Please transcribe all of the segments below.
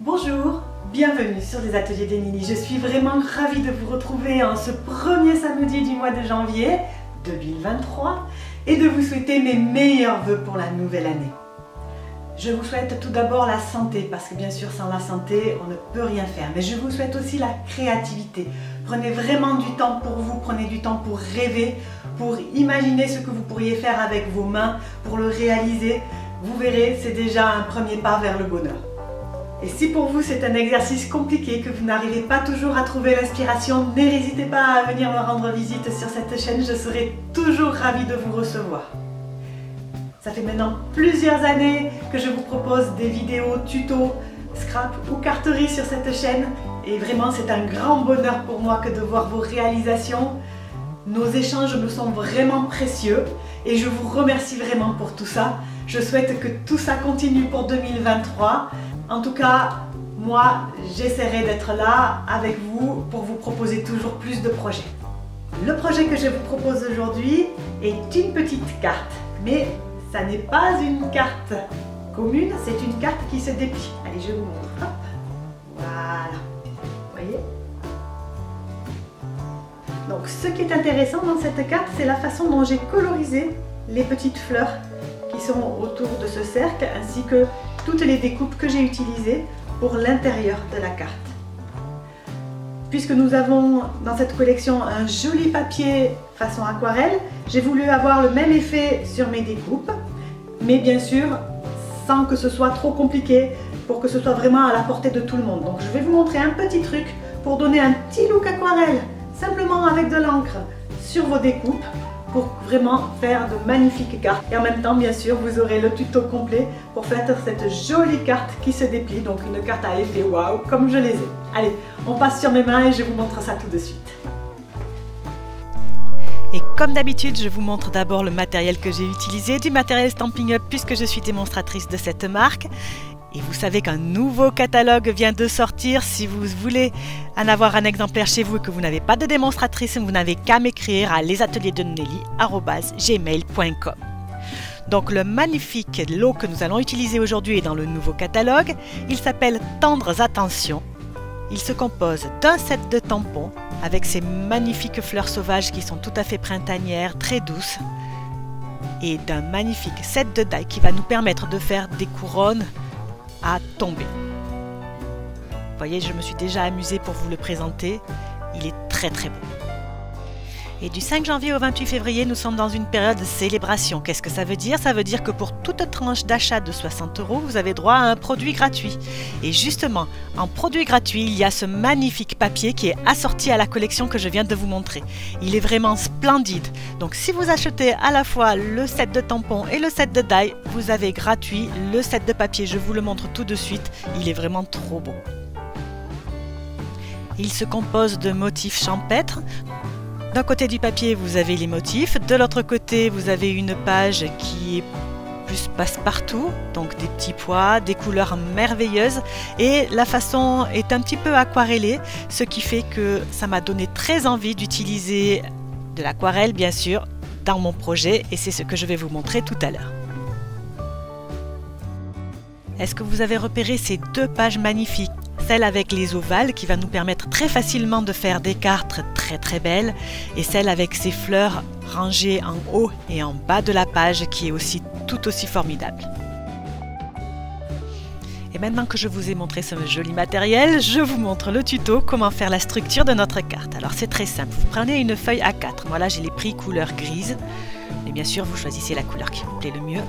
Bonjour, bienvenue sur les ateliers d'Émilie. Je suis vraiment ravie de vous retrouver en ce premier samedi du mois de janvier 2023 et de vous souhaiter mes meilleurs vœux pour la nouvelle année. Je vous souhaite tout d'abord la santé, parce que bien sûr sans la santé on ne peut rien faire, mais je vous souhaite aussi la créativité. Prenez vraiment du temps pour vous, prenez du temps pour rêver, pour imaginer ce que vous pourriez faire avec vos mains, pour le réaliser. Vous verrez, c'est déjà un premier pas vers le bonheur. Et si pour vous c'est un exercice compliqué, que vous n'arrivez pas toujours à trouver l'inspiration, n'hésitez pas à venir me rendre visite sur cette chaîne, je serai toujours ravie de vous recevoir. Ça fait maintenant plusieurs années que je vous propose des vidéos tutos, scrap ou carterie sur cette chaîne et vraiment c'est un grand bonheur pour moi que de voir vos réalisations. Nos échanges me sont vraiment précieux et je vous remercie vraiment pour tout ça. Je souhaite que tout ça continue pour 2023. En tout cas, moi, j'essaierai d'être là avec vous pour vous proposer toujours plus de projets. Le projet que je vous propose aujourd'hui est une petite carte, mais ça n'est pas une carte commune, c'est une carte qui se déplie. Allez, je vous montre. Hop. Voilà. Vous voyez? Donc, ce qui est intéressant dans cette carte, c'est la façon dont j'ai colorisé les petites fleurs qui sont autour de ce cercle, ainsi que toutes les découpes que j'ai utilisées pour l'intérieur de la carte. Puisque nous avons dans cette collection un joli papier façon aquarelle, j'ai voulu avoir le même effet sur mes découpes, mais bien sûr sans que ce soit trop compliqué, pour que ce soit vraiment à la portée de tout le monde. Donc je vais vous montrer un petit truc pour donner un petit look aquarelle, simplement avec de l'encre sur vos découpes, pour vraiment faire de magnifiques cartes. Et en même temps, bien sûr, vous aurez le tuto complet pour faire cette jolie carte qui se déplie, donc une carte à effet waouh, comme je les ai. Allez, on passe sur mes mains et je vous montre ça tout de suite. Et comme d'habitude, je vous montre d'abord le matériel que j'ai utilisé, du matériel Stampin' Up puisque je suis démonstratrice de cette marque. Et vous savez qu'un nouveau catalogue vient de sortir. Si vous voulez en avoir un exemplaire chez vous et que vous n'avez pas de démonstratrice, vous n'avez qu'à m'écrire à lesateliers-de-Nelly@gmail.com. Donc le magnifique lot que nous allons utiliser aujourd'hui est dans le nouveau catalogue. Il s'appelle Tendres Attentions. Il se compose d'un set de tampons avec ces magnifiques fleurs sauvages qui sont tout à fait printanières, très douces, et d'un magnifique set de die qui va nous permettre de faire des couronnes à tomber. Vous voyez, je me suis déjà amusée pour vous le présenter. Il est très très beau. Et du 5 janvier au 28 février, nous sommes dans une période de célébration. Qu'est-ce que ça veut dire? Ça veut dire que pour toute tranche d'achat de 60 €, vous avez droit à un produit gratuit. Et justement, en produit gratuit, il y a ce magnifique papier qui est assorti à la collection que je viens de vous montrer. Il est vraiment splendide. Donc si vous achetez à la fois le set de tampons et le set de die, vous avez gratuit le set de papier. Je vous le montre tout de suite. Il est vraiment trop beau. Il se compose de motifs champêtres. D'un côté du papier, vous avez les motifs. De l'autre côté, vous avez une page qui est plus passe-partout, donc des petits pois, des couleurs merveilleuses. Et la façon est un petit peu aquarellée, ce qui fait que ça m'a donné très envie d'utiliser de l'aquarelle, bien sûr, dans mon projet. Et c'est ce que je vais vous montrer tout à l'heure. Est-ce que vous avez repéré ces deux pages magnifiques? Celle avec les ovales qui va nous permettre très facilement de faire des cartes très très belles, et celle avec ces fleurs rangées en haut et en bas de la page qui est aussi tout aussi formidable. Et maintenant que je vous ai montré ce joli matériel, je vous montre le tuto comment faire la structure de notre carte. Alors c'est très simple, vous prenez une feuille A4, moi là j'ai les pris couleur grise, mais bien sûr vous choisissez la couleur qui vous plaît le mieux.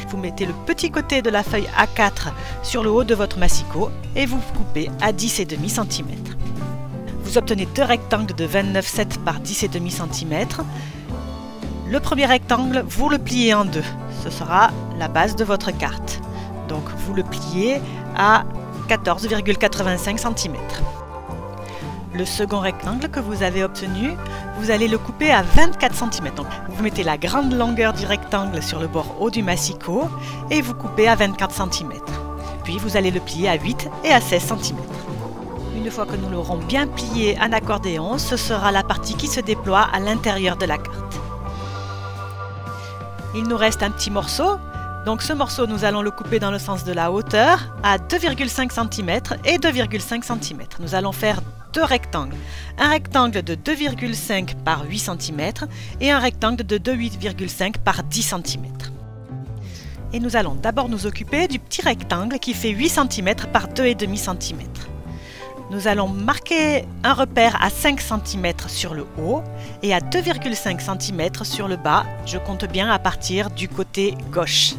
Vous mettez le petit côté de la feuille A4 sur le haut de votre massicot et vous coupez à 10,5 cm. Vous obtenez deux rectangles de 29,7 par 10,5 cm. Le premier rectangle, vous le pliez en deux, ce sera la base de votre carte. Donc vous le pliez à 14,85 cm. Le second rectangle que vous avez obtenu, vous allez le couper à 24 cm. Donc vous mettez la grande longueur du rectangle sur le bord haut du massicot et vous coupez à 24 cm. Puis vous allez le plier à 8 et à 16 cm. Une fois que nous l'aurons bien plié en accordéon, ce sera la partie qui se déploie à l'intérieur de la carte. Il nous reste un petit morceau Donc ce morceau, nous allons le couper dans le sens de la hauteur à 2,5 cm et 2,5 cm. Nous allons faire deux rectangles. Un rectangle de 2,5 par 8 cm et un rectangle de 8,5 par 10 cm. Et nous allons d'abord nous occuper du petit rectangle qui fait 8 cm par 2,5 cm. Nous allons marquer un repère à 5 cm sur le haut et à 2,5 cm sur le bas. Je compte bien à partir du côté gauche.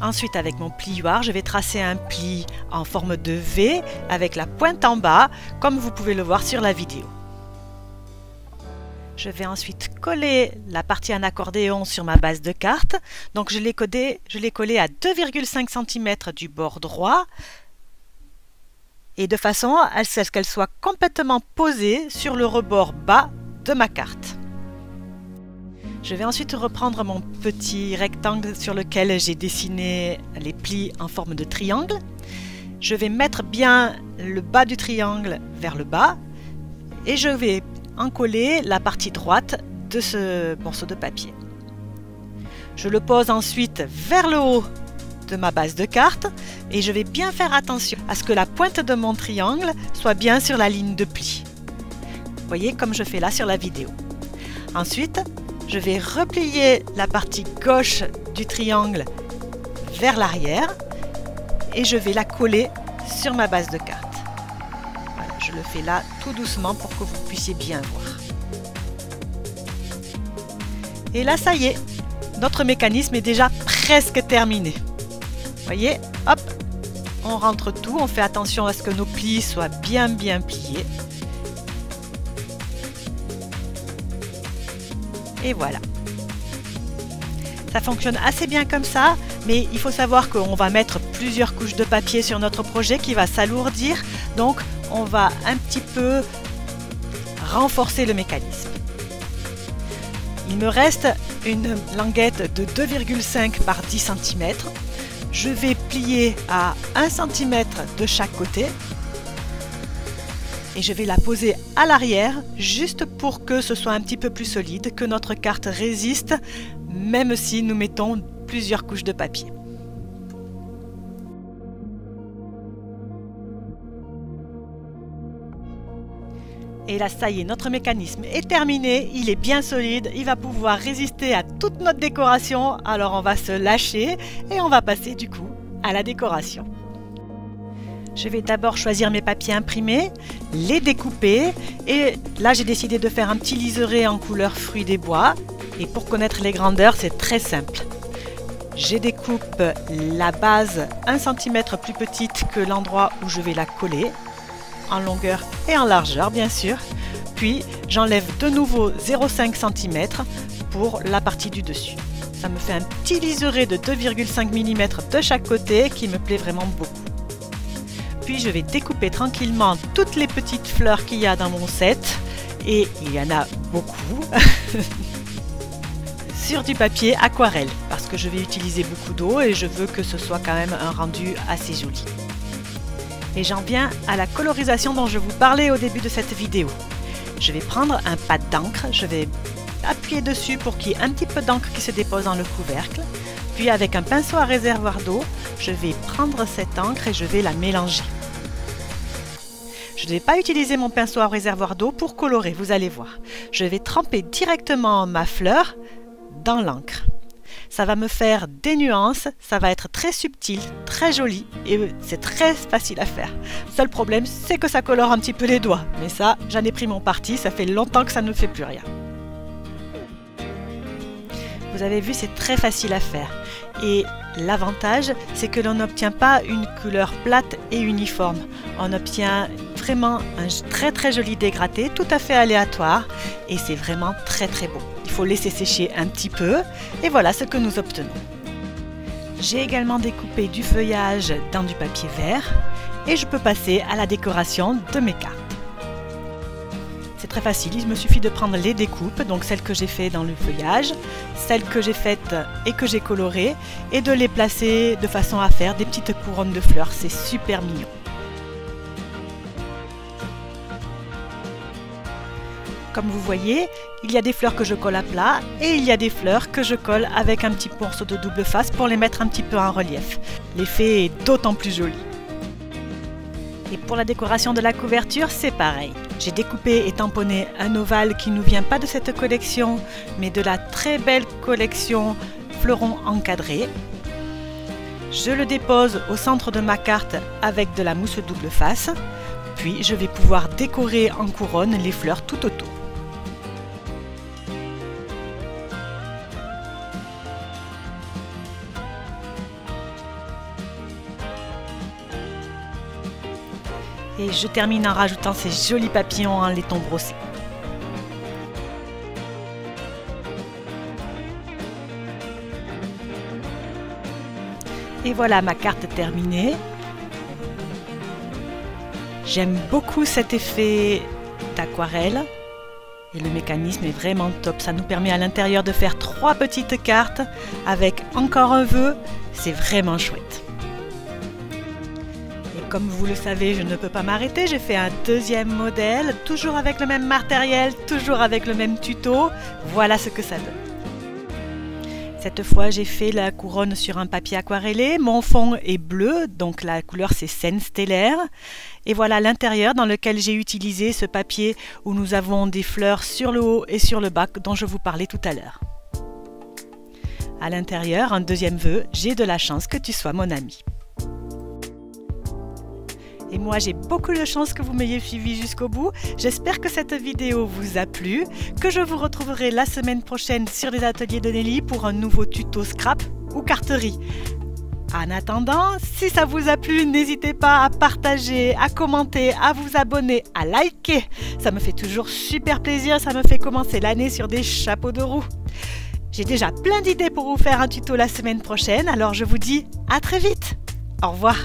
Ensuite, avec mon plioir, je vais tracer un pli en forme de V avec la pointe en bas, comme vous pouvez le voir sur la vidéo. Je vais ensuite coller la partie en accordéon sur ma base de carte. Donc je l'ai collé à 2,5 cm du bord droit et de façon à ce qu'elle soit complètement posée sur le rebord bas de ma carte. Je vais ensuite reprendre mon petit rectangle sur lequel j'ai dessiné les plis en forme de triangle. Je vais mettre bien le bas du triangle vers le bas et je vais encoller la partie droite de ce morceau de papier. Je le pose ensuite vers le haut de ma base de carte et je vais bien faire attention à ce que la pointe de mon triangle soit bien sur la ligne de pli. Vous voyez comme je fais là sur la vidéo. Ensuite, je vais replier la partie gauche du triangle vers l'arrière et je vais la coller sur ma base de carte. Voilà, je le fais là tout doucement pour que vous puissiez bien voir. Et là, ça y est, notre mécanisme est déjà presque terminé. Vous voyez, hop, on rentre tout, on fait attention à ce que nos plis soient bien pliés. Et voilà. Ça fonctionne assez bien comme ça, mais il faut savoir qu'on va mettre plusieurs couches de papier sur notre projet qui va s'alourdir. Donc, on va un petit peu renforcer le mécanisme. Il me reste une languette de 2,5 par 10 cm. Je vais plier à 1 cm de chaque côté. Et je vais la poser à l'arrière, juste pour que ce soit un petit peu plus solide, que notre carte résiste, même si nous mettons plusieurs couches de papier. Et là, ça y est, notre mécanisme est terminé, il est bien solide, il va pouvoir résister à toute notre décoration. Alors on va se lâcher et on va passer du coup à la décoration. Je vais d'abord choisir mes papiers imprimés, les découper et là j'ai décidé de faire un petit liseré en couleur fruits des bois. Et pour connaître les grandeurs, c'est très simple. Je découpe la base 1 cm plus petite que l'endroit où je vais la coller, en longueur et en largeur bien sûr. Puis j'enlève de nouveau 0,5 cm pour la partie du dessus. Ça me fait un petit liseré de 2,5 mm de chaque côté qui me plaît vraiment beaucoup. Puis je vais découper tranquillement toutes les petites fleurs qu'il y a dans mon set, et il y en a beaucoup, sur du papier aquarelle, parce que je vais utiliser beaucoup d'eau et je veux que ce soit quand même un rendu assez joli. Et j'en viens à la colorisation dont je vous parlais au début de cette vidéo. Je vais prendre un pad d'encre, je vais appuyer dessus pour qu'il y ait un petit peu d'encre qui se dépose dans le couvercle. Puis avec un pinceau à réservoir d'eau, je vais prendre cette encre et je vais la mélanger. Je ne vais pas utiliser mon pinceau à réservoir d'eau pour colorer, vous allez voir. Je vais tremper directement ma fleur dans l'encre. Ça va me faire des nuances, ça va être très subtil, très joli et c'est très facile à faire. Seul problème, c'est que ça colore un petit peu les doigts. Mais ça, j'en ai pris mon parti, ça fait longtemps que ça ne fait plus rien. Vous avez vu, c'est très facile à faire. Et l'avantage, c'est que l'on n'obtient pas une couleur plate et uniforme. On obtient vraiment un très joli dégradé, tout à fait aléatoire. Et c'est vraiment très beau. Il faut laisser sécher un petit peu. Et voilà ce que nous obtenons. J'ai également découpé du feuillage dans du papier vert. Et je peux passer à la décoration de mes cartes. C'est très facile, il me suffit de prendre les découpes, donc celles que j'ai faites dans le feuillage, celles que j'ai faites et que j'ai colorées, et de les placer de façon à faire des petites couronnes de fleurs. C'est super mignon. Comme vous voyez, il y a des fleurs que je colle à plat et il y a des fleurs que je colle avec un petit morceau de double face pour les mettre un petit peu en relief. L'effet est d'autant plus joli. Et pour la décoration de la couverture, c'est pareil. J'ai découpé et tamponné un ovale qui ne vient pas de cette collection, mais de la très belle collection Fleurons encadrés. Je le dépose au centre de ma carte avec de la mousse double face. Puis je vais pouvoir décorer en couronne les fleurs tout autour. Et je termine en rajoutant ces jolis papillons en laiton brossé. Et voilà ma carte terminée. J'aime beaucoup cet effet d'aquarelle et le mécanisme est vraiment top. Ça nous permet à l'intérieur de faire 3 petites cartes avec encore un vœu. C'est vraiment chouette. Et comme vous le savez, je ne peux pas m'arrêter. J'ai fait un deuxième modèle, toujours avec le même matériel, toujours avec le même tuto. Voilà ce que ça donne. Cette fois, j'ai fait la couronne sur un papier aquarellé. Mon fond est bleu, donc la couleur c'est Seine stellaire. Et voilà l'intérieur dans lequel j'ai utilisé ce papier où nous avons des fleurs sur le haut et sur le bas dont je vous parlais tout à l'heure. À l'intérieur, un deuxième vœu, j'ai de la chance que tu sois mon ami. Et moi, j'ai beaucoup de chance que vous m'ayez suivi jusqu'au bout. J'espère que cette vidéo vous a plu, que je vous retrouverai la semaine prochaine sur les ateliers de Nelly pour un nouveau tuto scrap ou carterie. En attendant, si ça vous a plu, n'hésitez pas à partager, à commenter, à vous abonner, à liker. Ça me fait toujours super plaisir, ça me fait commencer l'année sur des chapeaux de roue. J'ai déjà plein d'idées pour vous faire un tuto la semaine prochaine, alors je vous dis à très vite. Au revoir.